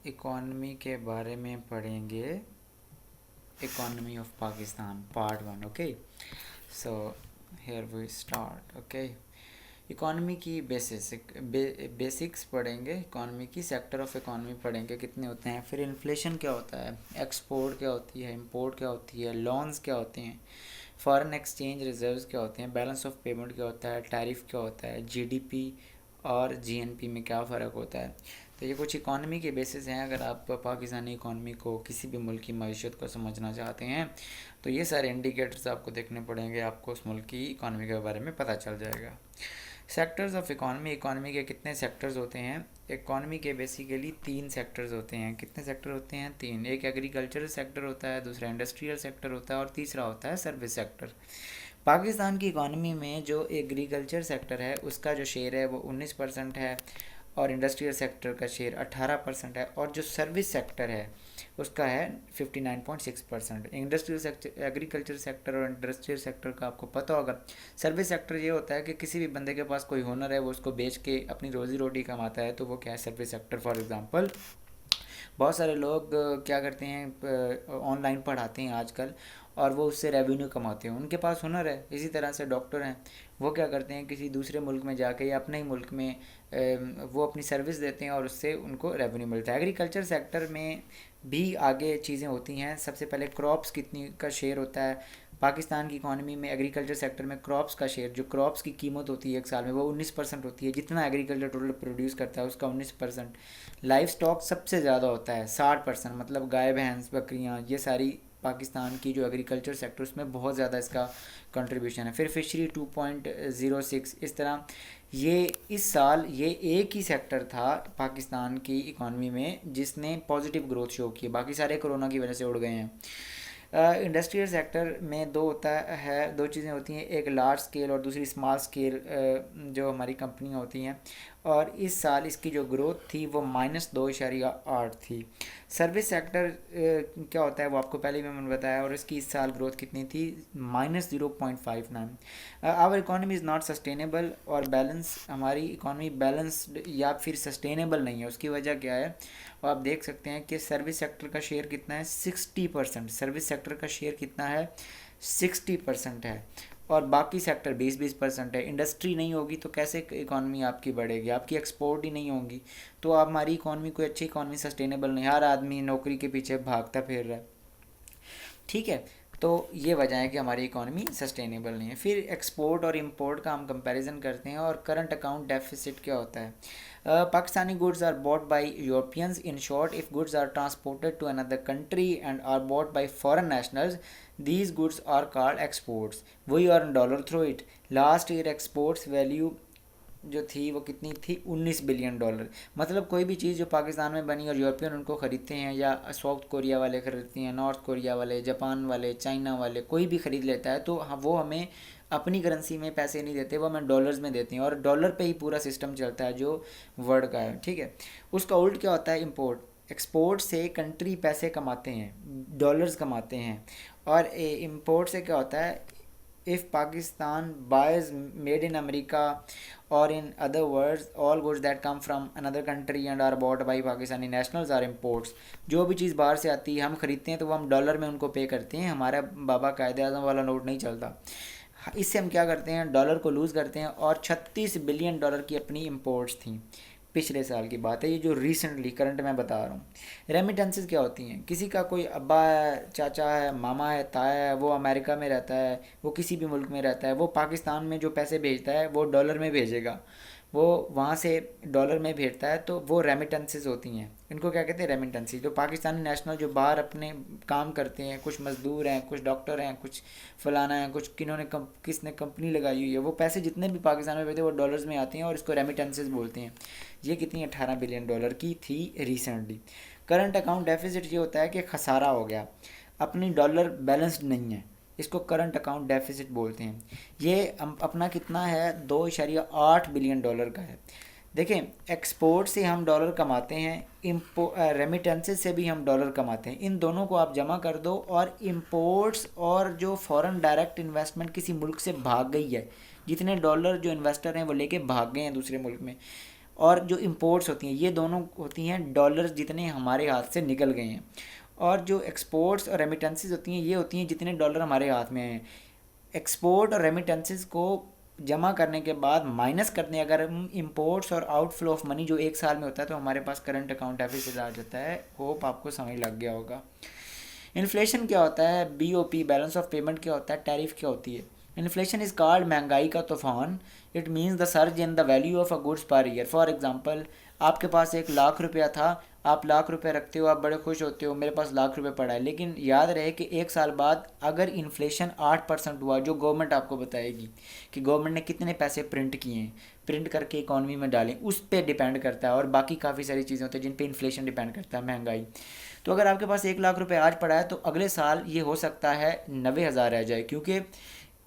Economy के बारे में पढ़ेंगे। Economy of Pakistan part 1। Okay, so here we start. Okay, economy की बेसिक्स पढ़ेंगे। इकॉनमी की सेक्टर ऑफ इकॉनमी पढ़ेंगे, कितने होते हैं, फिर इन्फ्लेशन क्या होता है, एक्सपोर्ट क्या होती है, इंपोर्ट क्या होती है, लोन्स क्या होते हैं, फॉरेन एक्सचेंज रिजर्व्स क्या होते हैं, बैलेंस ऑफ पेमेंट क्या होता है, टैरिफ क्या होता है, जीडीपी और जीएनपी में क्या फ़र्क होता है। तो ये कुछ इकॉनमी के बेसिस हैं। अगर आप पाकिस्तानी इकॉनमी को, किसी भी मुल्क की मईशत को समझना चाहते हैं तो ये सारे इंडिकेटर्स आपको देखने पड़ेंगे, आपको उस मुल्क की इकॉनमी के बारे में पता चल जाएगा। सेक्टर्स ऑफ इकॉनमी, इकॉनमी के कितने सेक्टर्स होते हैं। इकॉनमी के बेसिकली 3 सेक्टर्स होते हैं। कितने सेक्टर होते हैं? 3। एक एग्रीकल्चरल सेक्टर होता है, दूसरा इंडस्ट्रियल सेक्टर होता है और तीसरा होता है सर्विस सेक्टर। पाकिस्तान की इकॉनमी में जो एग्रीकल्चर सेक्टर है उसका जो शेयर है वो 19% है और इंडस्ट्रियल सेक्टर का शेयर 18% है और जो सर्विस सेक्टर है उसका है 59.6%। इंडस्ट्रियल सेक्टर, एग्रीकल्चर सेक्टर और इंडस्ट्रियल सेक्टर का आपको पता होगा। सर्विस सेक्टर ये होता है कि किसी भी बंदे के पास कोई हुनर है, वो उसको बेच के अपनी रोज़ी रोटी कमाता है, तो वो क्या है, सर्विस सेक्टर। फॉर एग्ज़ाम्पल बहुत सारे लोग क्या करते हैं, ऑनलाइन पढ़ाते हैं आजकल और वो उससे रेवेन्यू कमाते हैं, उनके पास हुनर है। इसी तरह से डॉक्टर हैं, वो क्या करते हैं, किसी दूसरे मुल्क में जाके या अपने ही मुल्क में वो अपनी सर्विस देते हैं और उससे उनको रेवेन्यू मिलता है। एग्रीकल्चर सेक्टर में भी आगे चीज़ें होती हैं। सबसे पहले क्रॉप्स कितनी का शेयर होता है पाकिस्तान की इकॉनमी में। एग्रीकल्चर सेक्टर में क्रॉप्स का शेयर, जो क्रॉप्स की कीमत होती है एक साल में, वो 19% होती है। जितना एग्रीकल्चर टोटल प्रोड्यूस करता है उसका 19%। लाइफ स्टॉक सबसे ज़्यादा होता है 60%, मतलब गाय भैंस बकरियाँ, ये सारी पाकिस्तान की जो एग्रीकल्चर सेक्टर उसमें बहुत ज़्यादा इसका कंट्रीब्यूशन है। फिर फिशरी 2.06। इस तरह ये इस साल ये एक ही सेक्टर था पाकिस्तान की इकॉनमी में जिसने पॉजिटिव ग्रोथ शो की, बाकी सारे कोरोना की वजह से उड़ गए हैं। इंडस्ट्रियल सेक्टर में दो होता है, दो चीज़ें होती हैं, एक लार्ज स्केल और दूसरी स्मॉल स्केल जो हमारी कंपनियां होती हैं। और इस साल इसकी जो ग्रोथ थी वो -2.8 थी। सर्विस सेक्टर क्या होता है वो आपको पहले ही मैंने बताया, और इसकी इस साल ग्रोथ कितनी थी, -0.59। Our economy is not sustainable, और बैलेंस, हमारी इकॉनमी बैलेंस्ड या फिर सस्टेनेबल नहीं है। उसकी वजह क्या है, और आप देख सकते हैं कि सर्विस सेक्टर का शेयर कितना है, 60%। सर्विस सेक्टर का शेयर कितना है, 60% है, और बाकी सेक्टर 20-20% है। इंडस्ट्री नहीं होगी तो कैसे इकॉनमी आपकी बढ़ेगी, आपकी एक्सपोर्ट ही नहीं होगी तो आप, हमारी इकॉनमी कोई अच्छी इकॉनमी सस्टेनेबल नहीं, हर आदमी नौकरी के पीछे भागता फिर रहा है। ठीक है, तो ये वजह है कि हमारी इकॉनमी सस्टेनेबल नहीं है। फिर एक्सपोर्ट और इंपोर्ट का हम कंपैरिजन करते हैं। और करंट अकाउंट डेफिसिट क्या होता है। Pakistani goods are bought by Europeans. In short, if goods are transported to another country and are bought by foreign nationals, these goods are called exports. We earn dollar through it. Last year exports value जो थी वो कितनी थी, $19 billion. मतलब कोई भी चीज़ जो पाकिस्तान में बनी और यूरोपियन उनको ख़रीदते हैं, या साउथ कोरिया वाले ख़रीदते हैं, नॉर्थ कोरिया वाले, जापान वाले, चाइना वाले, कोई भी ख़रीद लेता है, तो वो हमें अपनी करेंसी में पैसे नहीं देते, वो हमें डॉलर्स में देते हैं, और डॉलर पे ही पूरा सिस्टम चलता है जो वर्ल्ड का है। ठीक है, उसका उल्ट क्या होता है, इम्पोर्ट। एक्सपोर्ट से कंट्री पैसे कमाते हैं, डॉलर्स कमाते हैं, और इम्पोर्ट से क्या होता है, if Pakistan buys made in America, or in other words all goods that come from another country and are bought by Pakistani nationals are imports. जो भी चीज़ बाहर से आती है हम ख़रीदते हैं तो वो हम डॉलर में उनको पे करते हैं, हमारा बाबा कायदे आज़म वाला नोट नहीं चलता। इससे हम क्या करते हैं, डॉलर को लूज़ करते हैं। और $36 बिलियन की अपनी इम्पोर्ट्स थी, पिछले साल की बात है, ये जो रिसेंटली करंट मैं बता रहा हूँ। रेमिटेंसेस क्या होती हैं, किसी का कोई अब्बा है, चाचा है, मामा है, ताया है, वो अमेरिका में रहता है, वो किसी भी मुल्क में रहता है, वो पाकिस्तान में जो पैसे भेजता है वो डॉलर में भेजेगा, वो वहाँ से डॉलर में भेजता है, तो वो रेमिटेंसेस होती हैं। इनको क्या कहते हैं, रेमिटेंसेस। जो पाकिस्तानी नेशनल जो बाहर अपने काम करते हैं, कुछ मज़दूर हैं, कुछ डॉक्टर हैं, कुछ फलाना है, कुछ किसने कंपनी लगाई हुई है, वो पैसे जितने भी पाकिस्तान में भेजते हैं वो डॉलर्स में आते हैं और इसको रेमिटेंसेस बोलते हैं। ये कितनी, $18 बिलियन की थी रिसेंटली। करंट अकाउंट डेफिसिट ये होता है कि खसारा हो गया, अपनी डॉलर बैलेंस्ड नहीं है, इसको करंट अकाउंट डेफिसिट बोलते हैं। ये अपना कितना है, $2.8 बिलियन का है। देखें, एक्सपोर्ट से हम डॉलर कमाते हैं, रेमिटेंसेस से भी हम डॉलर कमाते हैं। इन दोनों को आप जमा कर दो, और इम्पोर्ट्स और जो फॉरेन डायरेक्ट इन्वेस्टमेंट किसी मुल्क से भाग गई है, जितने डॉलर जो इन्वेस्टर हैं वो लेके भाग गए हैं दूसरे मुल्क में, और जो इम्पोर्ट्स होती हैं ये दोनों होती हैं डॉलर्स जितने हमारे हाथ से निकल गए हैं, और जो एक्सपोर्ट्स और रेमिटेंसेस होती हैं ये होती हैं जितने डॉलर हमारे हाथ में हैं। एक्सपोर्ट और रेमिटेंसेस को जमा करने के बाद माइनस करते हैं अगर हम इम्पोर्ट्स और आउटफ्लो ऑफ मनी जो एक साल में होता है, तो हमारे पास करंट अकाउंट डेफिसिट आ जाता है। होप आपको समझ लग गया होगा। इन्फ्लेशन क्या होता है, BOP बैलेंस ऑफ पेमेंट क्या होता है, टैरिफ क्या होती है। इन्फ्लेशन इज कॉल्ड महंगाई का तूफान। It means the surge in the value of a goods per year. For example, आपके पास 1,00,000 रुपया था, आप 1,00,000 रुपये रखते हो, आप बड़े खुश होते हो मेरे पास 1,00,000 रुपये पड़ा है, लेकिन याद रहे कि एक साल बाद अगर इन्फ्लेशन 8% हुआ, जो गवर्नमेंट आपको बताएगी कि गवर्नमेंट ने कितने पैसे प्रिंट किए हैं, प्रिंट करके इकॉनमी में डालें, उस पर डिपेंड करता है। और बाकी काफ़ी सारी चीज़ें होती हैं जिन पे इन्फ्लेशन डिपेंड करता है, महंगाई। तो अगर आपके पास 1,00,000 रुपये आज पड़ा है, तो अगले साल ये हो सकता है 90,000 रह जाए, क्योंकि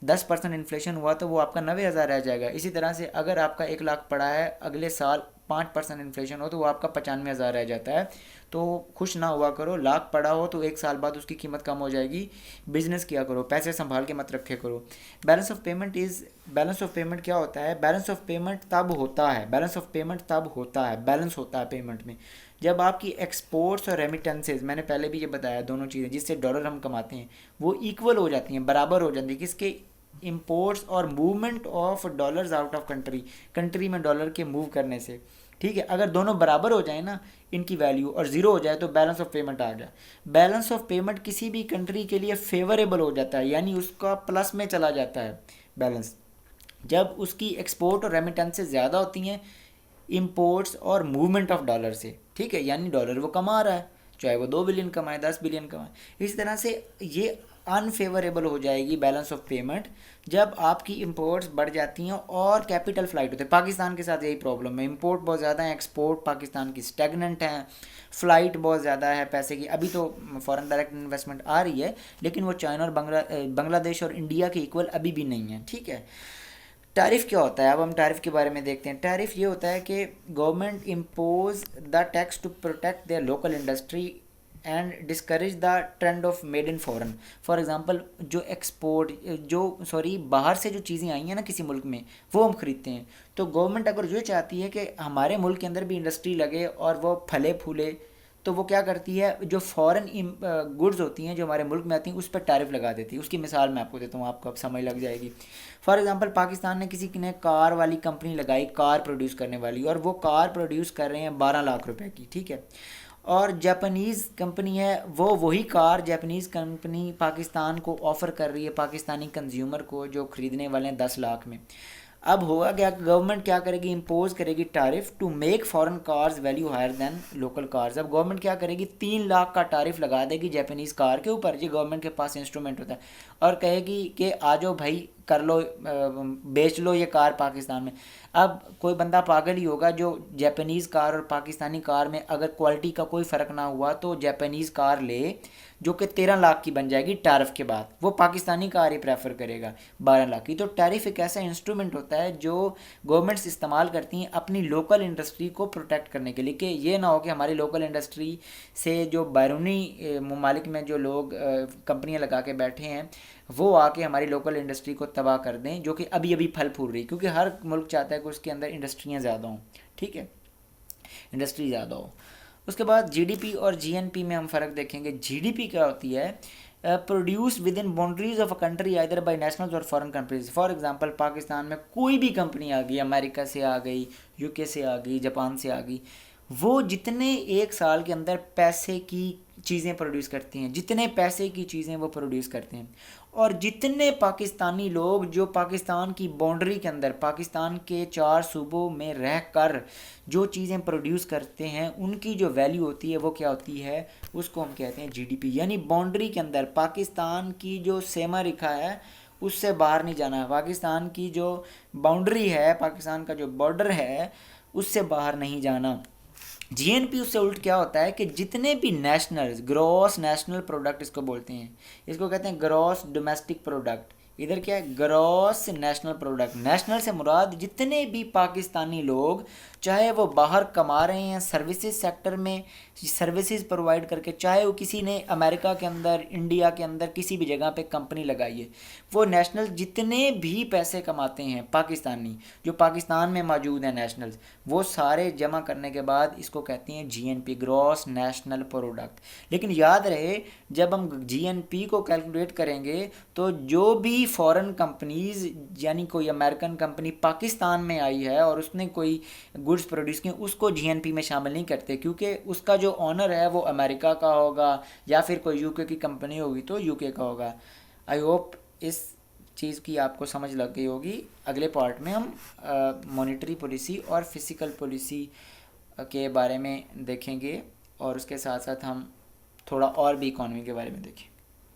10% इन्फ्लेशन हुआ तो वो आपका 90,000 रह जाएगा। इसी तरह से अगर आपका 1,00,000 पड़ा है, अगले साल 5% इन्फ्लेशन हो तो वो आपका 95,000 रह जाता है। तो खुश ना हुआ करो, लाख पड़ा हो तो एक साल बाद उसकी कीमत कम हो जाएगी। बिजनेस किया करो, पैसे संभाल के मत रखे करो। बैलेंस ऑफ पेमेंट क्या होता है, बैलेंस ऑफ पेमेंट तब होता है, बैलेंस होता है पेमेंट में जब आपकी एक्सपोर्ट्स और रेमिटेंसेज, मैंने पहले भी ये बताया, दोनों चीज़ें जिससे डॉलर हम कमाते हैं वो इक्वल हो जाती हैं, बराबर हो जाती है। किसके, इंपोर्ट्स और movement of dollars out of country में डॉलर के मूव करने से। ठीक है, अगर दोनों बराबर हो जाए ना इनकी वैल्यू और ज़ीरो हो जाए तो बैलेंस ऑफ पेमेंट आ गया। बैलेंस ऑफ पेमेंट किसी भी कंट्री के लिए फेवरेबल हो जाता है, यानी उसका प्लस में चला जाता है बैलेंस, जब उसकी एक्सपोर्ट और रेमिटेंसेज ज़्यादा होती हैं इंपोर्ट्स और मूवमेंट ऑफ डॉलर से। ठीक है, यानी डॉलर वो कमा रहा है, चाहे वो 2 बिलियन कमाए, 10 बिलियन कमाए। इस तरह से ये अनफेवरेबल हो जाएगी बैलेंस ऑफ पेमेंट जब आपकी इंपोर्ट्स बढ़ जाती हैं और कैपिटल फ्लाइट होते हैं। पाकिस्तान के साथ यही प्रॉब्लम है, इंपोर्ट बहुत ज़्यादा है, एक्सपोर्ट पाकिस्तान की स्टैगनेंट है, फ़्लाइट बहुत ज़्यादा है पैसे की। अभी तो फॉरेन डायरेक्ट इन्वेस्टमेंट आ रही है, लेकिन वो चाइना और बांग्लादेश और इंडिया के इक्वल अभी भी नहीं है। ठीक है, टैरिफ क्या होता है, अब हम टैरिफ के बारे में देखते हैं। टैरिफ ये होता है कि government impose the tax to protect their local industry and discourage the trend of made in foreign. For example, बाहर से जो चीज़ें आई हैं ना किसी मुल्क में, वो हम ख़रीदते हैं, तो गवर्नमेंट अगर ये चाहती है कि हमारे मुल्क के अंदर भी इंडस्ट्री लगे और वो फले फूले, तो वो क्या करती है, जो फॉरेन गुड्स होती हैं जो हमारे मुल्क में आती हैं उस पर टैरिफ लगा देती है। उसकी मिसाल मैं आपको देता हूँ, आपको अब समझ लग जाएगी। फॉर एग्जांपल, पाकिस्तान ने किसी ने कार वाली कंपनी लगाई, कार प्रोड्यूस करने वाली, और वो कार प्रोड्यूस कर रहे हैं 12 लाख रुपए की। ठीक है, और जापानीज़ कंपनी है, वो वही कार जापानीज़ कंपनी पाकिस्तान को ऑफ़र कर रही है, पाकिस्तानी कंज्यूमर को जो ख़रीदने वाले हैं 10 लाख में। अब होगा क्या, गवर्नमेंट क्या करेगी, इम्पोज करेगी tariff to make foreign cars value higher than local cars. अब गवर्नमेंट क्या करेगी, 3 लाख का टैरिफ लगा देगी जापानीज़ कार के ऊपर, ये गवर्नमेंट के पास इंस्ट्रूमेंट होता है, और कहेगी कि आ जाओ भाई, कर लो, बेच लो ये कार पाकिस्तान में। अब कोई बंदा पागल ही होगा जो जापानीज़ कार और पाकिस्तानी कार में अगर क्वालिटी का कोई फ़र्क ना हुआ तो जापानीज़ कार ले, जो कि 13 लाख की बन जाएगी टैरिफ के बाद, वो पाकिस्तानी कार ही प्रेफर करेगा 12 लाख की। तो टैरिफ एक ऐसा इंस्ट्रूमेंट होता है जो गवर्नमेंट्स इस्तेमाल करती हैं अपनी लोकल इंडस्ट्री को प्रोटेक्ट करने के लिए, कि ये ना हो कि हमारी लोकल इंडस्ट्री से जो बैरूनी ममालिक में जो लोग कंपनियां लगा के बैठे हैं वो आके हमारी लोकल इंडस्ट्री को तबाह कर दें, जो कि अभी अभी फल फूल रही, क्योंकि हर मुल्क चाहता है कि उसके अंदर इंडस्ट्रियाँ ज़्यादा हों। ठीक है, इंडस्ट्री ज़्यादा हो। उसके बाद जीडीपी और जीएनपी में हम फ़र्क देखेंगे। जीडीपी क्या होती है, produce within boundaries of a country either by nationals और foreign countries. For example, Pakistan में कोई भी कंपनी आ गई, अमेरिका से आ गई, यूके से आ गई, जापान से आ गई, वो जितने एक साल के अंदर पैसे की चीज़ें प्रोड्यूस करती हैं, जितने पैसे की चीज़ें वो प्रोड्यूस करते हैं, और जितने पाकिस्तानी लोग जो पाकिस्तान की बाउंड्री के अंदर, पाकिस्तान के 4 सूबों में रह कर जो चीज़ें प्रोड्यूस करते हैं, उनकी जो वैल्यू होती है वो क्या होती है, उसको हम कहते हैं जीडीपी। यानी बाउंड्री के अंदर पाकिस्तान की जो सीमा रेखा है उससे बाहर नहीं जाना है, पाकिस्तान की जो बाउंड्री है, पाकिस्तान का जो बॉर्डर है उससे बाहर नहीं जाना। जीएनपी उससे उल्ट क्या होता है कि जितने भी ग्रॉस नेशनल प्रोडक्ट इसको बोलते हैं, इसको कहते हैं ग्रॉस डोमेस्टिक प्रोडक्ट, इधर क्या है, ग्रॉस नेशनल प्रोडक्ट। नेशनल से मुराद जितने भी पाकिस्तानी लोग, चाहे वो बाहर कमा रहे हैं सर्विसेज सेक्टर में, सर्विसेज प्रोवाइड करके, चाहे वो किसी ने अमेरिका के अंदर, इंडिया के अंदर किसी भी जगह पे कंपनी लगाई है, वो नेशनल जितने भी पैसे कमाते हैं पाकिस्तानी, जो पाकिस्तान में मौजूद हैं नेशनल्स, वो सारे जमा करने के बाद इसको कहती हैं जीएनपी, ग्रॉस नेशनल प्रोडक्ट। लेकिन याद रहे, जब हम जीएनपी को कैलकुलेट करेंगे तो जो भी फॉरेन कंपनीज, यानी कोई अमेरिकन कंपनी पाकिस्तान में आई है और उसने कोई गुड्स प्रोड्यूस किए, उसको जीएनपी में शामिल नहीं करते, क्योंकि उसका जो ऑनर है वो अमेरिका का होगा या फिर कोई यूके की कंपनी होगी तो यूके का होगा। आई होप इस चीज़ की आपको समझ लग गई होगी। अगले पार्ट में हम मॉनेटरी पॉलिसी और फिजिकल पॉलिसी के बारे में देखेंगे, और उसके साथ साथ हम थोड़ा और भी इकॉनमी के बारे में देखें।